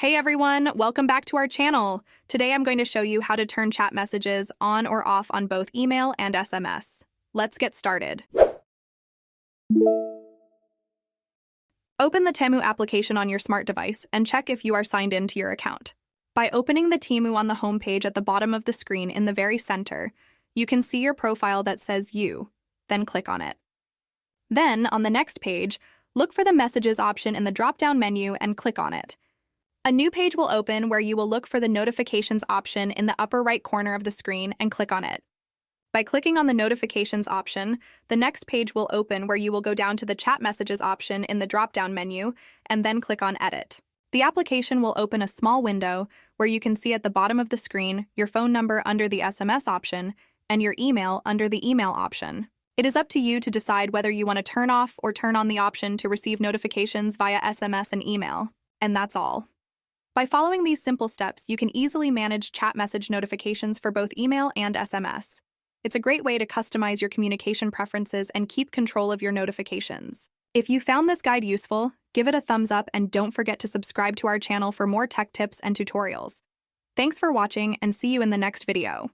Hey everyone, welcome back to our channel. Today I'm going to show you how to turn chat messages on or off on both email and SMS. Let's get started. Open the Temu application on your smart device and check if you are signed in to your account. By opening the Temu on the home page at the bottom of the screen in the very center, you can see your profile that says You, then click on it. Then, on the next page, look for the Messages option in the drop-down menu and click on it. A new page will open where you will look for the Notifications option in the upper right corner of the screen and click on it. By clicking on the Notifications option, the next page will open where you will go down to the Chat Messages option in the drop-down menu and then click on Edit. The application will open a small window where you can see at the bottom of the screen your phone number under the SMS option and your email under the email option. It is up to you to decide whether you want to turn off or turn on the option to receive notifications via SMS and email. And that's all. By following these simple steps, you can easily manage chat message notifications for both email and SMS. It's a great way to customize your communication preferences and keep control of your notifications. If you found this guide useful, give it a thumbs up and don't forget to subscribe to our channel for more tech tips and tutorials. Thanks for watching and see you in the next video.